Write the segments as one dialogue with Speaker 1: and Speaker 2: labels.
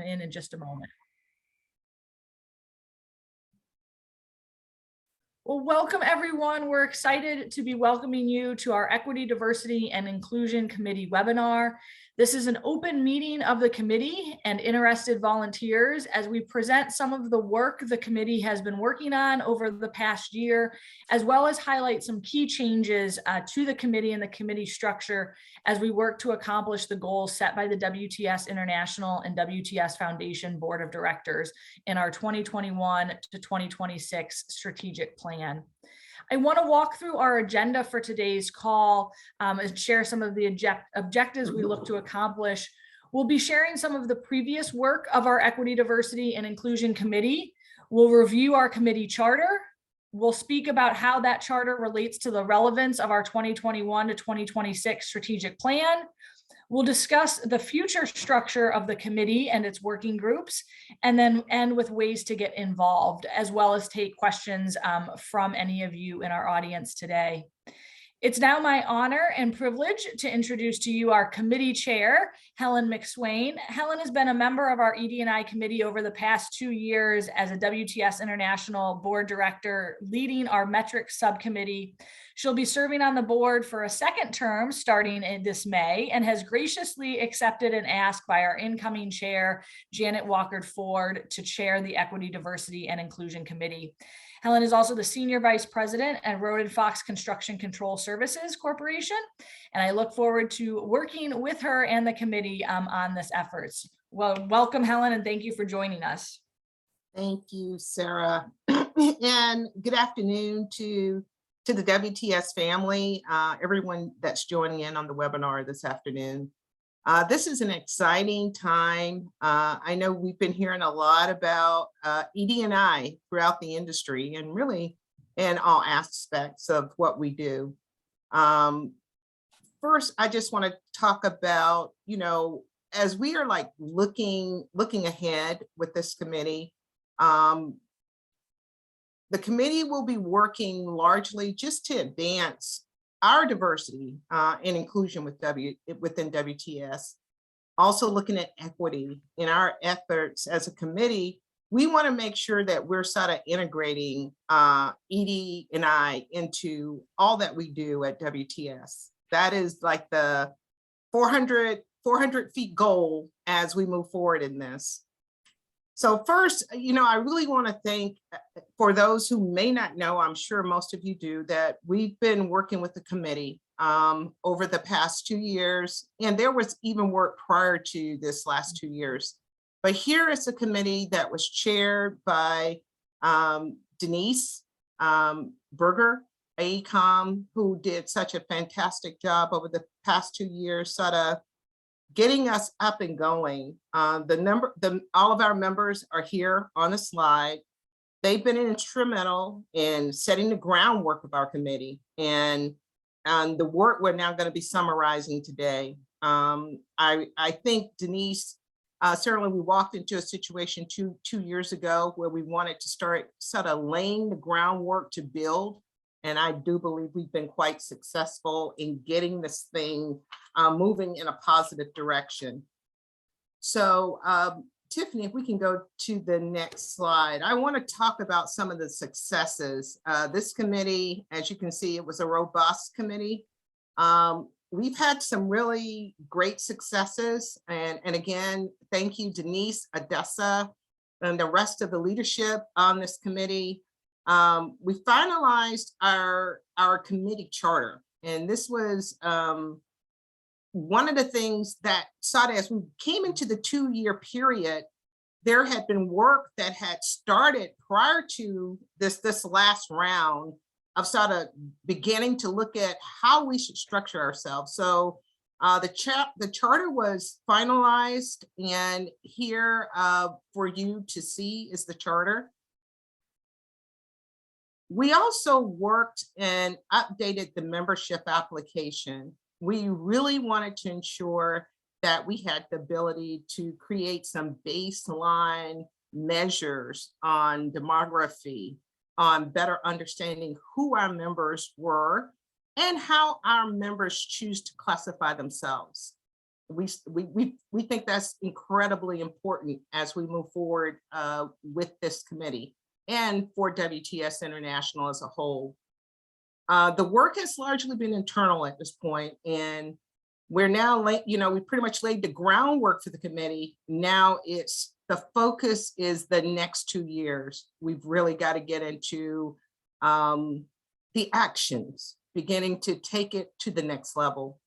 Speaker 1: come in just a moment. Well, welcome everyone. We're excited to be welcoming you to our Equity, Diversity, and Inclusion Committee webinar. This is an open meeting of the committee and interested volunteers as we present some of the work the committee has been working on over the past year, as well as highlight some key changes to the committee and the committee structure as we work to accomplish the goals set by the WTS International and WTS Foundation Board of Directors in our 2021 to 2026 strategic plan. I want to walk through our agenda for today's call and share some of the objectives we look to accomplish. We'll be sharing some of the previous work of our Equity, Diversity, and Inclusion Committee. We'll review our committee charter. We'll speak about how that charter relates to the relevance of our 2021 to 2026 strategic plan. We'll discuss the future structure of the committee and its working groups, and then end with ways to get involved, as well as take questions from any of you in our audience today. It's now my honor and privilege to introduce to you our committee chair, Helen McSwain. Helen has been a member of our ED&I committee over the past 2 years as a WTS International board director, leading our metrics subcommittee. She'll be serving on the board for a second term starting in this May, and has graciously accepted an ask by our incoming chair, Janet Walker-Ford, to chair the Equity, Diversity, and Inclusion Committee. Helen is also the Senior Vice President at Roden Fox Construction Control Services Corporation, and I look forward to working with her and the committee on this efforts. Well, welcome, Helen, and thank you for joining us.
Speaker 2: Thank you, Sarah, and good afternoon to the WTS family, everyone that's joining in on the webinar this afternoon. This is an exciting time. I know we've been hearing a lot about ED&I throughout the industry, and really in all aspects of what we do. First, I just want to talk about, as we are like looking ahead with this committee, the committee will be working largely just to advance our diversity and inclusion within WTS. Also looking at equity in our efforts as a committee. We want to make sure that we're sort of integrating ED&I into all that we do at WTS. That is like the 400 feet goal as we move forward in this. So first, I really want to thank, for those who may not know, I'm sure most of you do, that we've been working with the committee over the past 2 years, and there was even work prior to this last 2 years. But here is a committee that was chaired by Denise Berger, AECOM, who did such a fantastic job over the past 2 years, sort of getting us up and going. All of our members are here on the slide. They've been instrumental in setting the groundwork of our committee, and the work we're now going to be summarizing today. I think Denise, certainly we walked into a situation two years ago where we wanted to start sort of laying the groundwork to build. And I do believe we've been quite successful in getting this thing moving in a positive direction. So Tiffany, if we can go to the next slide. I want to talk about some of the successes. This committee, as you can see, it was a robust committee. We've had some really great successes. And again, thank you, Denise, Odessa, and the rest of the leadership on this committee. We finalized our committee charter, and this was one of the things that sort of, as we came into the 2-year period, there had been work that had started prior to this last round of sort of beginning to look at how we should structure ourselves. So the charter was finalized, and here for you to see is the charter. We also worked and updated the membership application. We really wanted to ensure that we had the ability to create some baseline measures on demography, on better understanding who our members were and how our members choose to classify themselves. we think that's incredibly important as we move forward with this committee and for WTS International as a whole. The work has largely been internal at this point, and we're now we pretty much laid the groundwork for the committee. Now it's the focus is the next 2 years. We've really got to get into the actions, beginning to take it to the next level.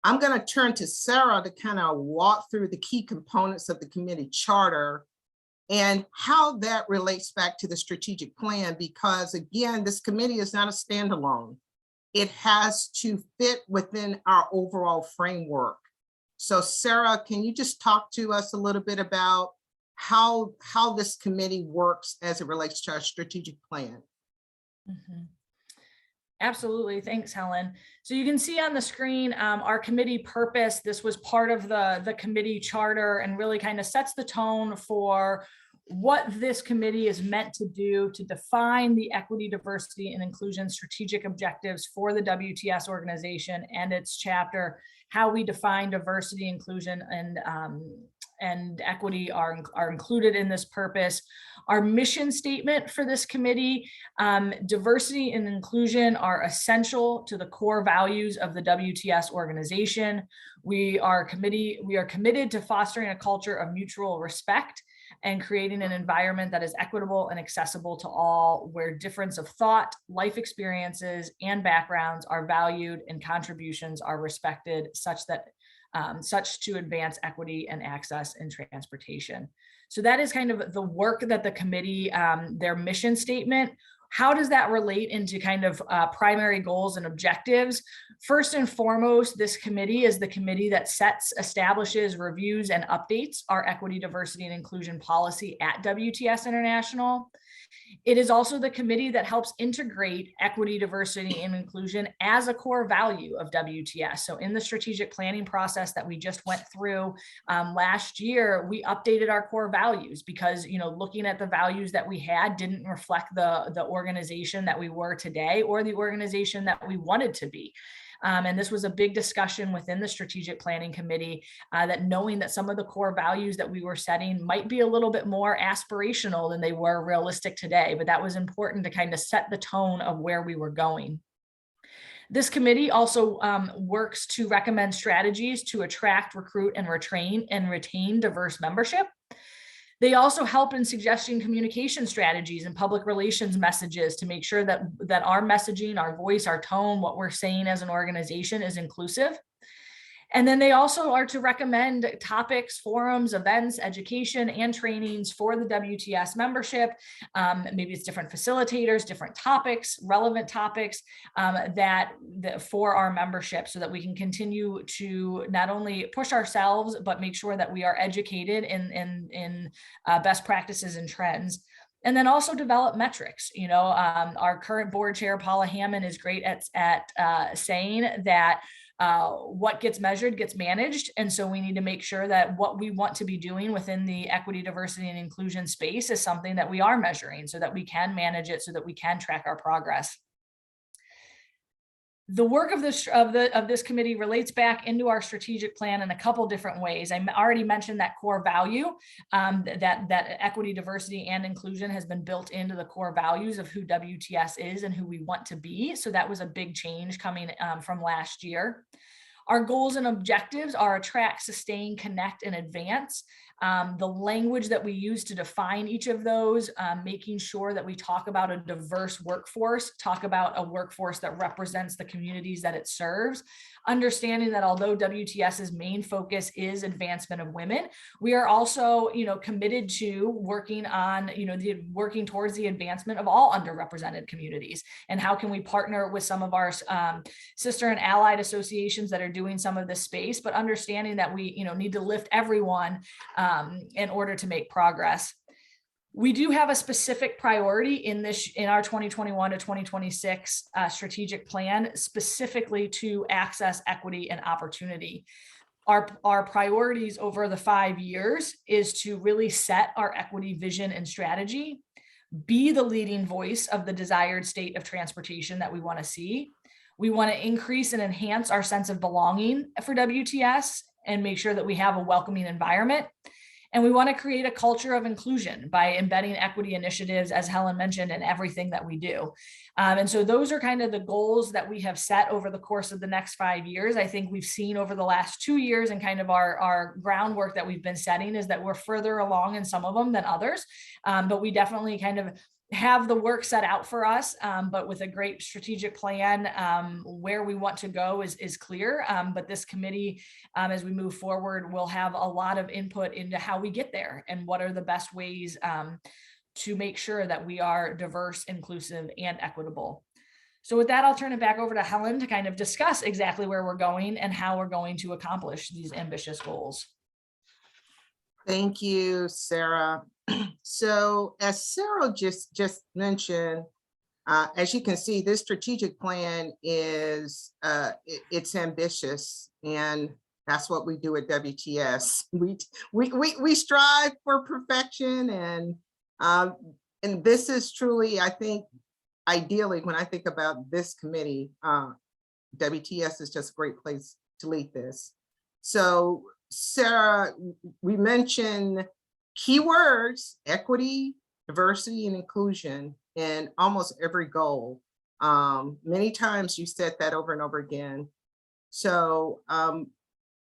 Speaker 2: I'm going to turn to Sarah to kind of walk through the key components of the committee charter and how that relates back to the strategic plan, because again, this committee is not a standalone. It has to fit within our overall framework. So Sarah, can you just talk to us a little bit about how this committee works as it relates to our strategic plan?
Speaker 1: Mm-hmm. Absolutely. Thanks, Helen. So you can see on the screen our committee purpose. This was part of the committee charter and really kind of sets the tone for what this committee is meant to do to define the equity, diversity, and inclusion strategic objectives for the WTS organization and its chapter, how we define diversity, inclusion, and equity are included in this purpose. Our mission statement for this committee, diversity and inclusion are essential to the core values of the WTS organization. We are committed to fostering a culture of mutual respect and creating an environment that is equitable and accessible to all, where difference of thought, life experiences, and backgrounds are valued and contributions are respected, such to advance equity and access in transportation. So that is kind of the work that the committee, their mission statement. How does that relate into kind of primary goals and objectives? First and foremost, this committee is the committee that establishes, reviews, and updates our equity, diversity, and inclusion policy at WTS International. It is also the committee that helps integrate equity, diversity, and inclusion as a core value of WTS. So in the strategic planning process that we just went through last year, we updated our core values because, looking at the values that we had didn't reflect the organization that we were today or the organization that we wanted to be. And this was a big discussion within the strategic planning committee, that knowing that some of the core values that we were setting might be a little bit more aspirational than they were realistic today, but that was important to kind of set the tone of where we were going. This committee also works to recommend strategies to attract, recruit, and retain diverse membership. They also help in suggesting communication strategies and public relations messages to make sure that our messaging, our voice, our tone, what we're saying as an organization is inclusive. And then they also are to recommend topics, forums, events, education, and trainings for the WTS membership. Maybe it's different facilitators, different topics, relevant topics that for our membership, so that we can continue to not only push ourselves, but make sure that we are educated in best practices and trends. And then also develop metrics. Our current board chair, Paula Hammond, is great at saying that what gets measured gets managed. And so we need to make sure that what we want to be doing within the equity, diversity, and inclusion space is something that we are measuring so that we can manage it, so that we can track our progress. The work of this committee relates back into our strategic plan in a couple different ways. I already mentioned that core value, that equity, diversity, and inclusion has been built into the core values of who WTS is and who we want to be. So that was a big change coming from last year. Our goals and objectives are attract, sustain, connect, and advance. The language that we use to define each of those, making sure that we talk about a diverse workforce, talk about a workforce that represents the communities that it serves, understanding that although WTS's main focus is advancement of women, we are also, committed to working on, working towards the advancement of all underrepresented communities. And how can we partner with some of our sister and allied associations that are doing some of this space, but understanding that we, need to lift everyone in order to make progress. We do have a specific priority in our 2021 to 2026 strategic plan, specifically to access, equity, and opportunity. Our priorities over the 5 years is to really set our equity vision and strategy, be the leading voice of the desired state of transportation that we want to see, We want to increase and enhance our sense of belonging for WTS and make sure that we have a welcoming environment. And we want to create a culture of inclusion by embedding equity initiatives, as Helen mentioned, in everything that we do. And so those are kind of the goals that we have set over the course of the next 5 years. I think we've seen over the last 2 years and kind of our groundwork that we've been setting is that we're further along in some of them than others. But we definitely kind of have the work set out for us, but with a great strategic plan. Where we want to go is clear, but this committee, as we move forward, will have a lot of input into how we get there and what are the best ways to make sure that we are diverse, inclusive, and equitable. So with that, I'll turn it back over to Helen to kind of discuss exactly where we're going and how we're going to accomplish these ambitious goals.
Speaker 2: Thank you, Sarah. So as Sarah just mentioned, as you can see, this strategic plan is it's ambitious, and that's what we do at WTS. We strive for perfection, and this is truly, I think, ideally, when I think about this committee, WTS is just a great place to lead this. So Sarah, we mentioned keywords: equity, diversity, and inclusion in almost every goal. Many times you said that over and over again. So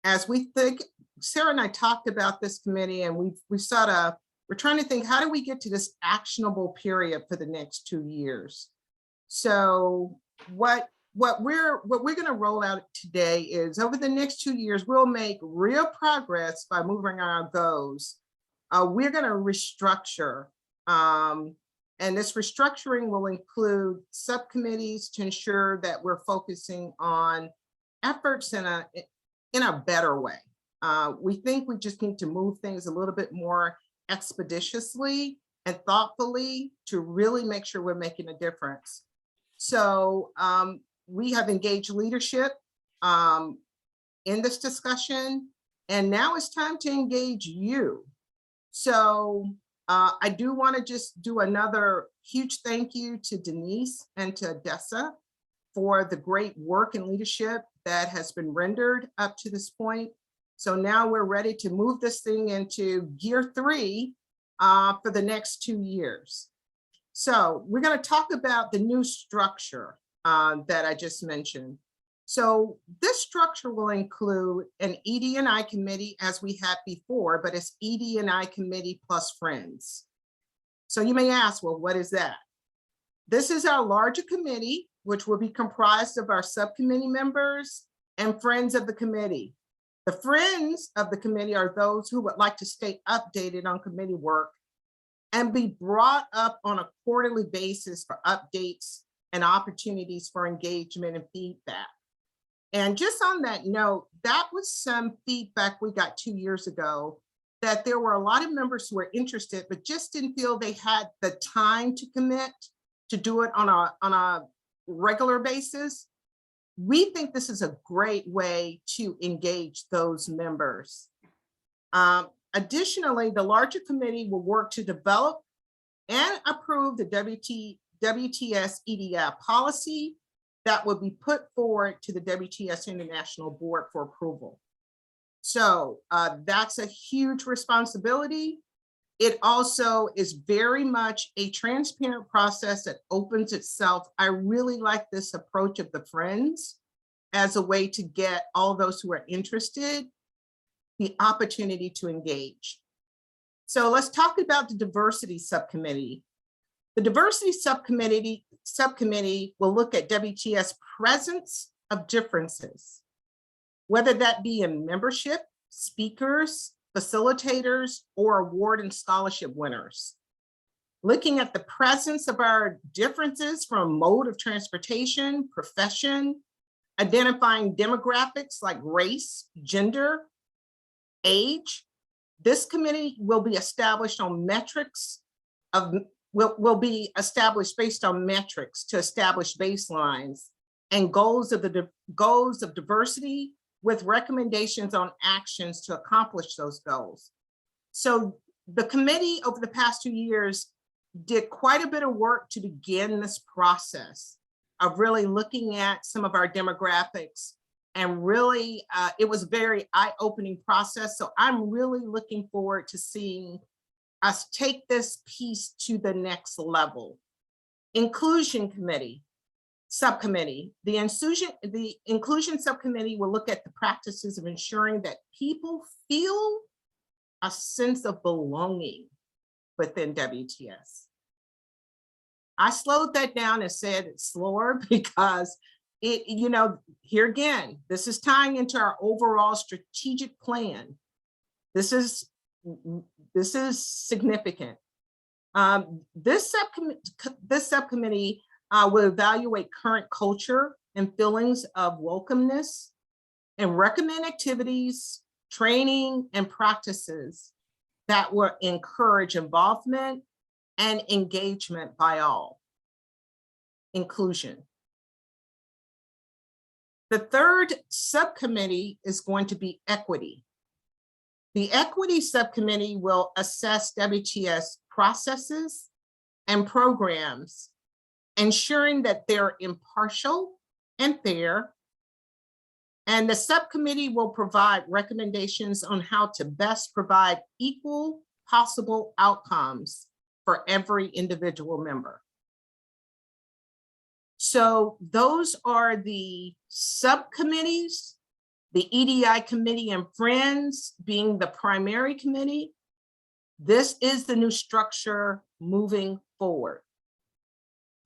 Speaker 2: as we think, Sarah and I talked about this committee, and we're trying to think, how do we get to this actionable period for the next 2 years? So what we're going to roll out today is, over the next 2 years, we'll make real progress by moving our goals. We're going to restructure, and this restructuring will include subcommittees to ensure that we're focusing on efforts in a better way. We think we just need to move things a little bit more expeditiously and thoughtfully to really make sure we're making a difference. So we have engaged leadership in this discussion, and now it's time to engage you. So I do want to just do another huge thank you to Denise and to Odessa for the great work and leadership that has been rendered up to this point. So now we're ready to move this thing into gear 3 for the next 2 years. So we're going to talk about the new structure that I just mentioned. So this structure will include an ED&I committee, as we had before, but it's ED&I committee plus friends. So you may ask, well, what is that? This is our larger committee, which will be comprised of our subcommittee members and friends of the committee. The friends of the committee are those who would like to stay updated on committee work and be brought up on a quarterly basis for updates and opportunities for engagement and feedback. And just on that note, that was some feedback we got 2 years ago, that there were a lot of members who were interested, but just didn't feel they had the time to commit to do it on a regular basis. We think this is a great way to engage those members. Additionally, the larger committee will work to develop and approve the WTS EDI policy that will be put forward to the WTS International Board for approval. So that's a huge responsibility. It also is very much a transparent process that opens itself. I really like this approach of the friends as a way to get all those who are interested the opportunity to engage. So let's talk about the diversity subcommittee. The diversity subcommittee will look at WTS presence of differences, whether that be in membership, speakers, facilitators, or award and scholarship winners. Looking at the presence of our differences from mode of transportation, profession, identifying demographics like race, gender, age. This committee will be established on metrics will be established based on metrics to establish baselines and goals of diversity, with recommendations on actions to accomplish those goals. So the committee over the past 2 years did quite a bit of work to begin this process. of really looking at some of our demographics, and really it was a very eye-opening process. So I'm really looking forward to seeing us take this piece to the next level. Inclusion committee, subcommittee. The inclusion subcommittee will look at the practices of ensuring that people feel a sense of belonging within WTS. I slowed that down and said it slower because here again, this is tying into our overall strategic plan. This is significant. This subcommittee will evaluate current culture and feelings of welcomeness and recommend activities, training, and practices that will encourage involvement and engagement by all. Inclusion. The third subcommittee is going to be equity. The equity subcommittee will assess WTS processes and programs, ensuring that they're impartial and fair. And the subcommittee will provide recommendations on how to best provide equal possible outcomes for every individual member. So those are the subcommittees, the EDI committee and friends being the primary committee. This is the new structure moving forward.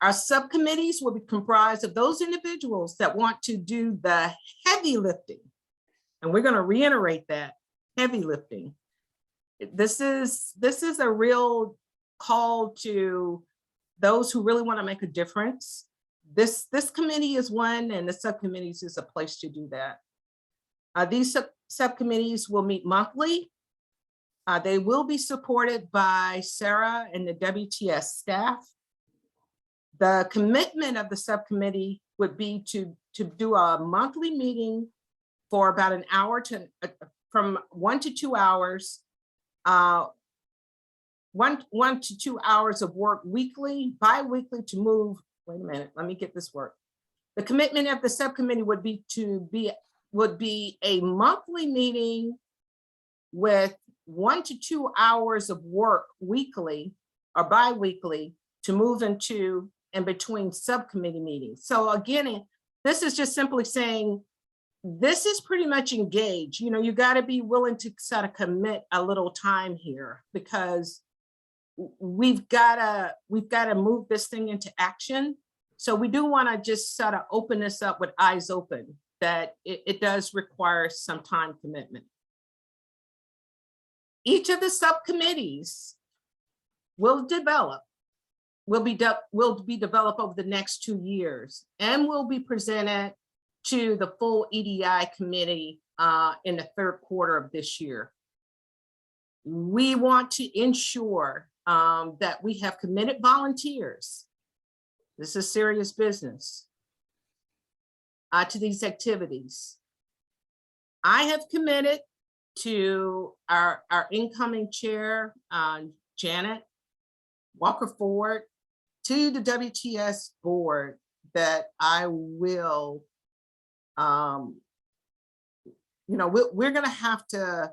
Speaker 2: Our subcommittees will be comprised of those individuals that want to do the heavy lifting. And we're going to reiterate that, heavy lifting. This is a real call to those who really want to make a difference. This committee is one, and the subcommittees is a place to do that. These subcommittees will meet monthly. They will be supported by Sarah and the WTS staff. The commitment of the subcommittee would be to do a monthly meeting for about an hour from 1 to 2 hours, 1 to 2 hours of work weekly, bi-weekly to move. Wait a minute, let me get this work. The commitment of the subcommittee would be a monthly meeting with 1 to 2 hours of work weekly or bi-weekly to move into and between subcommittee meetings. So again, this is just simply saying, this is pretty much engaged. You got to be willing to sort of commit a little time here, because we've got to move this thing into action. So we do want to just sort of open this up with eyes open, that it does require some time commitment. Each of the subcommittees will be developed over the next 2 years and will be presented to the full EDI committee in the third quarter of this year. We want to ensure that we have committed volunteers. This is serious business to these activities. I have committed to our incoming chair, Janet Walker Ford, to the WTS board, that I will, we're going to have to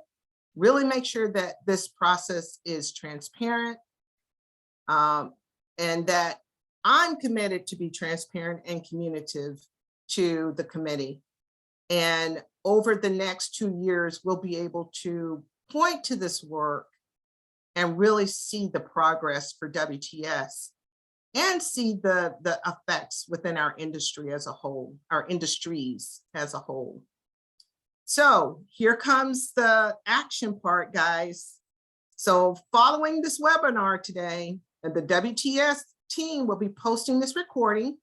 Speaker 2: really make sure that this process is transparent, and that I'm committed to be transparent and communicative to the committee. And over the next 2 years, we'll be able to point to this work and really see the progress for WTS and see the effects within our industry as a whole, our industries as a whole. So here comes the action part, guys. So following this webinar today, the WTS team will be posting this recording,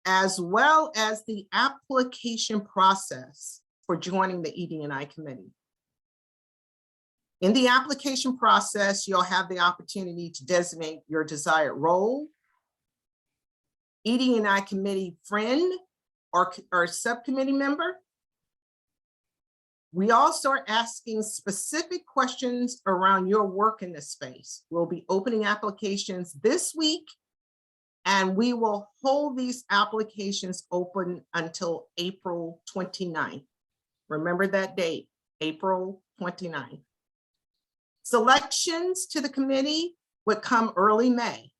Speaker 2: as well as the application process for joining the ED&I committee. In the application process, you'll have the opportunity to designate your desired role, ED&I committee friend or subcommittee member. We also are asking specific questions around your work in this space. We'll be opening applications this week And we will hold these applications open until April 29th. Remember that date, April 29th. Selections to the committee would come early May.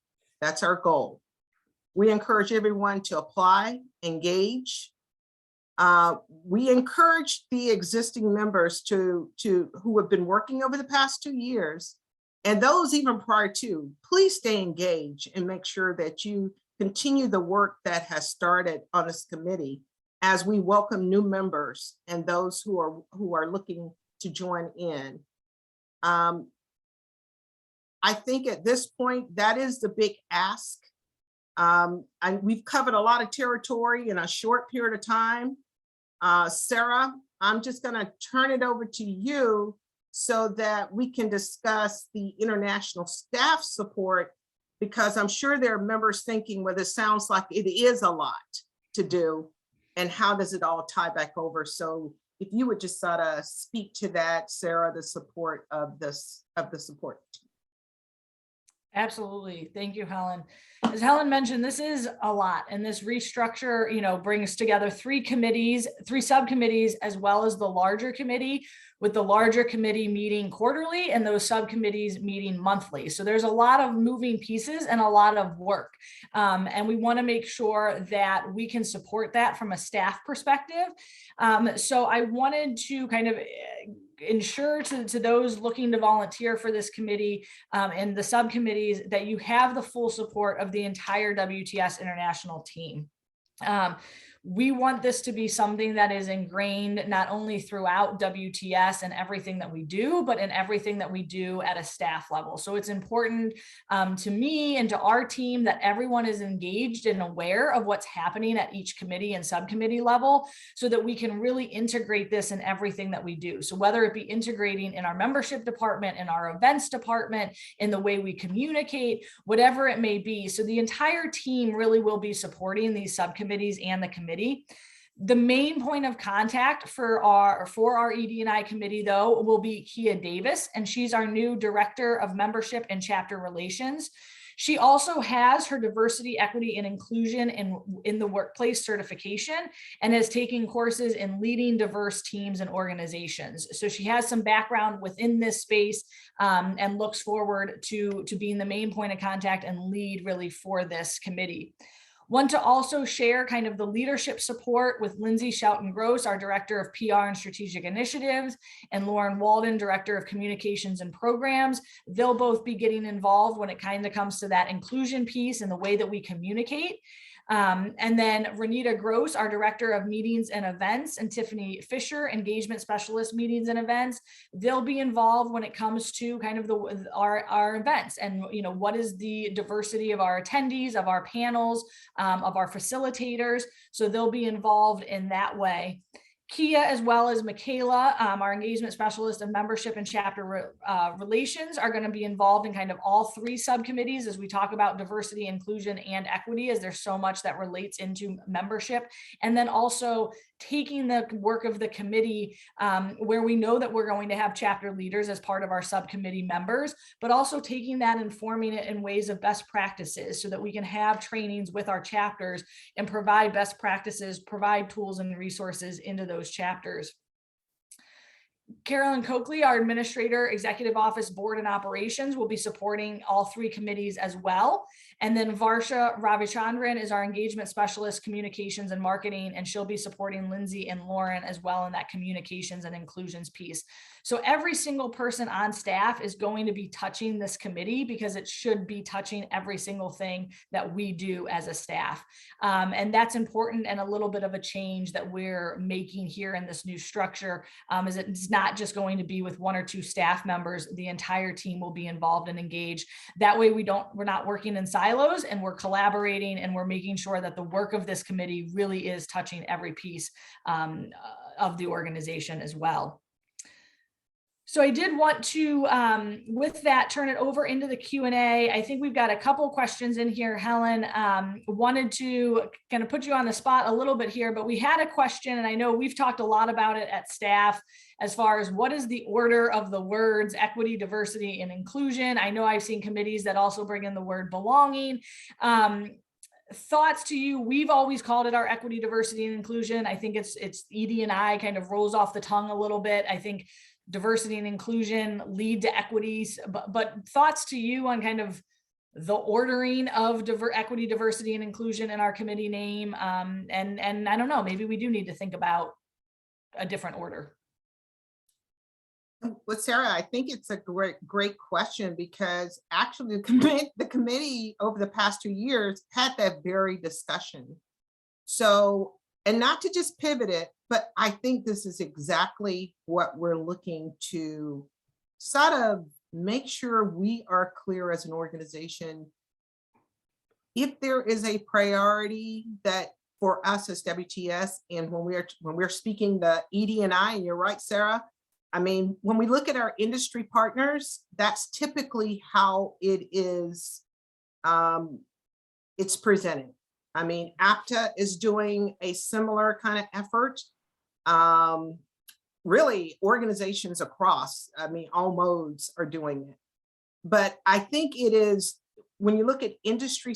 Speaker 2: That's our goal. We encourage everyone to apply, engage. We encourage the existing members who have been working over the past 2 years, and those even prior to, please stay engaged and make sure that you continue the work that has started on this committee as we welcome new members and those who are looking to join in. I think at this point, that is the big ask. And we've covered a lot of territory in a short period of time. Sarah, I'm just gonna turn it over to you so that we can discuss the international staff support, because I'm sure there are members thinking, well, this sounds like it is a lot to do, and how does it all tie back over? So if you would just sort of speak to that, Sarah, the support of the support team.
Speaker 1: Absolutely. Thank you, Helen. As Helen mentioned, this is a lot, and this restructure, brings together 3 committees, 3 subcommittees, as well as the larger committee, with the larger committee meeting quarterly and those subcommittees meeting monthly. So there's a lot of moving pieces and a lot of work. And we want to make sure that we can support that from a staff perspective. So I wanted to kind of ensure to those looking to volunteer for this committee and the subcommittees that you have the full support of the entire WTS International team. We want this to be something that is ingrained not only throughout WTS and everything that we do, but in everything that we do at a staff level. So it's important to me and to our team that everyone is engaged and aware of what's happening at each committee and subcommittee level, so that we can really integrate this in everything that we do. So whether it be integrating in our membership department, in our events department, in the way we communicate, whatever it may be. So the entire team really will be supporting these subcommittees and the committee. The main point of contact for our ED&I committee, though, will be Kia Davis, and she's our new Director of Membership and Chapter Relations. She also has her diversity, equity, and inclusion in the workplace certification, and has taken courses in leading diverse teams and organizations. So she has some background within this space and looks forward to being the main point of contact and lead really for this committee. Want to also share kind of the leadership support with Lindsay Shelton-Gross, our Director of PR and Strategic Initiatives, and Lauren Walden, Director of Communications and Programs. They'll both be getting involved when it kind of comes to that inclusion piece and the way that we communicate. And then Renita Gross, our Director of Meetings and Events, and Tiffany Fisher, Engagement Specialist, Meetings and Events. They'll be involved when it comes to kind of our events and, what is the diversity of our attendees, of our panels, of our facilitators. So they'll be involved in that way. Kia, as well as Michaela, our engagement specialist of membership and chapter relations, are going to be involved in kind of all 3 subcommittees as we talk about diversity, inclusion, and equity, as there's so much that relates into membership. And then also taking the work of the committee where we know that we're going to have chapter leaders as part of our subcommittee members, but also taking that and forming it in ways of best practices so that we can have trainings with our chapters and provide best practices, provide tools and resources into those chapters. Carolyn Coakley, our Administrator, Executive Office, Board and Operations, will be supporting all 3 committees as well. And then Varsha Ravichandran is our Engagement Specialist, Communications and Marketing, and she'll be supporting Lindsay and Lauren as well in that communications and inclusions piece. So every single person on staff is going to be touching this committee because it should be touching every single thing that we do as a staff. And that's important, and a little bit of a change that we're making here in this new structure is it's not just going to be with 1 or 2 staff members. The entire team will be involved and engaged. That way we're not working in silos, and we're collaborating, and we're making sure that the work of this committee really is touching every piece of the organization as well. So I did want to, with that, turn it over into the Q&A. I think we've got a couple questions in here. Helen, wanted to kind of put you on the spot a little bit here, but we had a question, and I know we've talked a lot about it at staff as far as what is the order of the words equity, diversity, and inclusion. I know I've seen committees that also bring in the word belonging. thoughts to you. We've always called it our equity, diversity, and inclusion. I think it's ED&I kind of rolls off the tongue a little bit. I think diversity and inclusion lead to equities, but thoughts to you on kind of the ordering of equity, diversity, and inclusion in our committee name. And I don't know, maybe we do need to think about a different order.
Speaker 2: Well, Sarah, I think it's a great question, because actually the committee over the past 2 years had that very discussion. So, and not to just pivot it, but I think this is exactly what we're looking to sort of make sure we are clear as an organization. If there is a priority that for us as WTS, and when we're speaking the ED&I, and you're right, Sarah, I mean, when we look at our industry partners, that's typically how it is, it's presented. I mean, APTA is doing a similar kind of effort. Really, organizations across, I mean, all modes are doing it. But I think it is, when you look at industry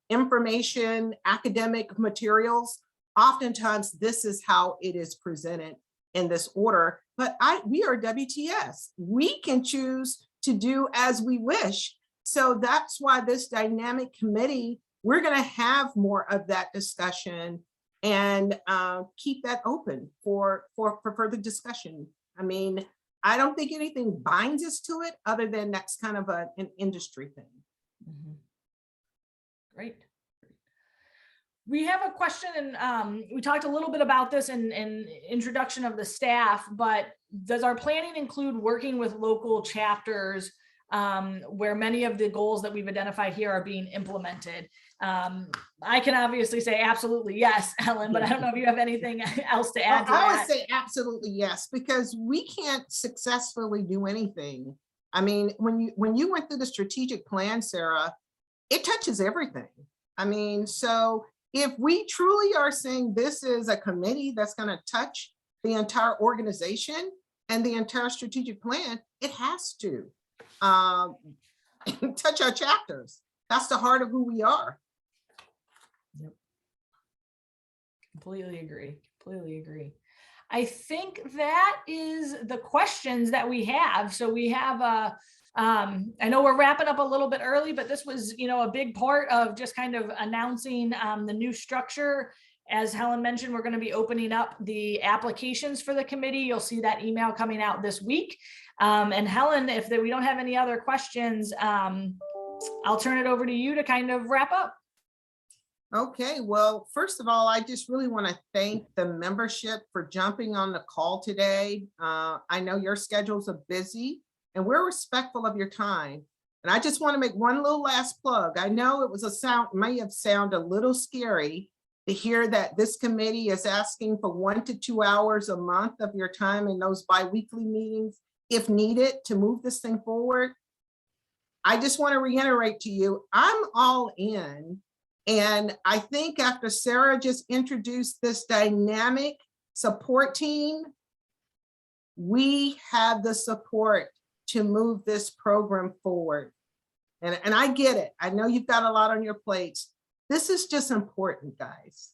Speaker 2: information, academic materials, oftentimes this is how it is presented in this order. But we are WTS. We can choose to do as we wish. So that's why this dynamic committee, we're going to have more of that discussion and keep that open for further discussion. I mean, I don't think anything binds us to it other than that's kind of an industry thing.
Speaker 1: Mm-hmm. Great. We have a question, and we talked a little bit about this in introduction of the staff, but does our planning include working with local chapters where many of the goals that we've identified here are being implemented? I can obviously say absolutely yes, Helen, but I don't know if you have anything else to add to that.
Speaker 2: I would say absolutely yes, because we can't successfully do anything. I mean, when you went through the strategic plan, Sarah, it touches everything. I mean, so if we truly are saying this is a committee that's going to touch the entire organization and the entire strategic plan, it has to touch our chapters. That's the heart of who we are.
Speaker 1: Yep. Completely agree. Completely agree. I think that is the questions that we have. So we have I know we're wrapping up a little bit early, but this was, a big part of just kind of announcing the new structure. As Helen mentioned, we're going to be opening up the applications for the committee. You'll see that email coming out this week. And Helen, if we don't have any other questions, I'll turn it over to you to kind of wrap up.
Speaker 2: Okay, well, first of all, I just really want to thank the membership for jumping on the call today. I know your schedules are busy, and we're respectful of your time. And I just want to make one little last plug. I know it may have sounded a little scary to hear that this committee is asking for 1 to 2 hours a month of your time in those bi-weekly meetings, if needed, to move this thing forward. I just want to reiterate to you, I'm all in. And I think after Sarah just introduced this dynamic support team, we have the support to move this program forward. And I get it. I know you've got a lot on your plates. This is just important, guys.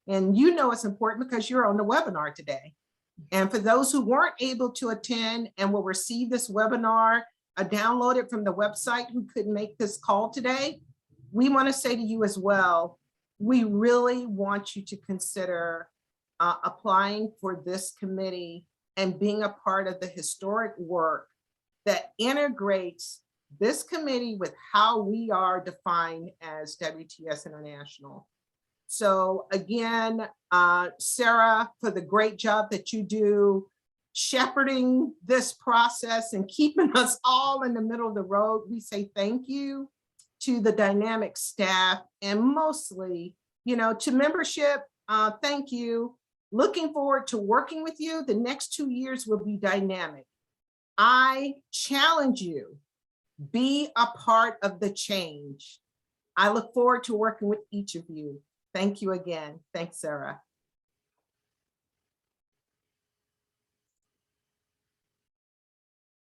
Speaker 2: And it's important because you're on the webinar today. And for those who weren't able to attend and will receive this webinar, download it from the website, who couldn't make this call today, we want to say to you as well, we really want you to consider applying for this committee and being a part of the historic work that integrates this committee with how we are defined as WTS International. So again, Sarah, for the great job that you do shepherding this process and keeping us all in the middle of the road, we say thank you to the dynamic staff, and mostly, to membership, thank you. Looking forward to working with you. The next 2 years will be dynamic. I challenge you, be a part of the change. I look forward to working with each of you. Thank you again. Thanks, Sarah.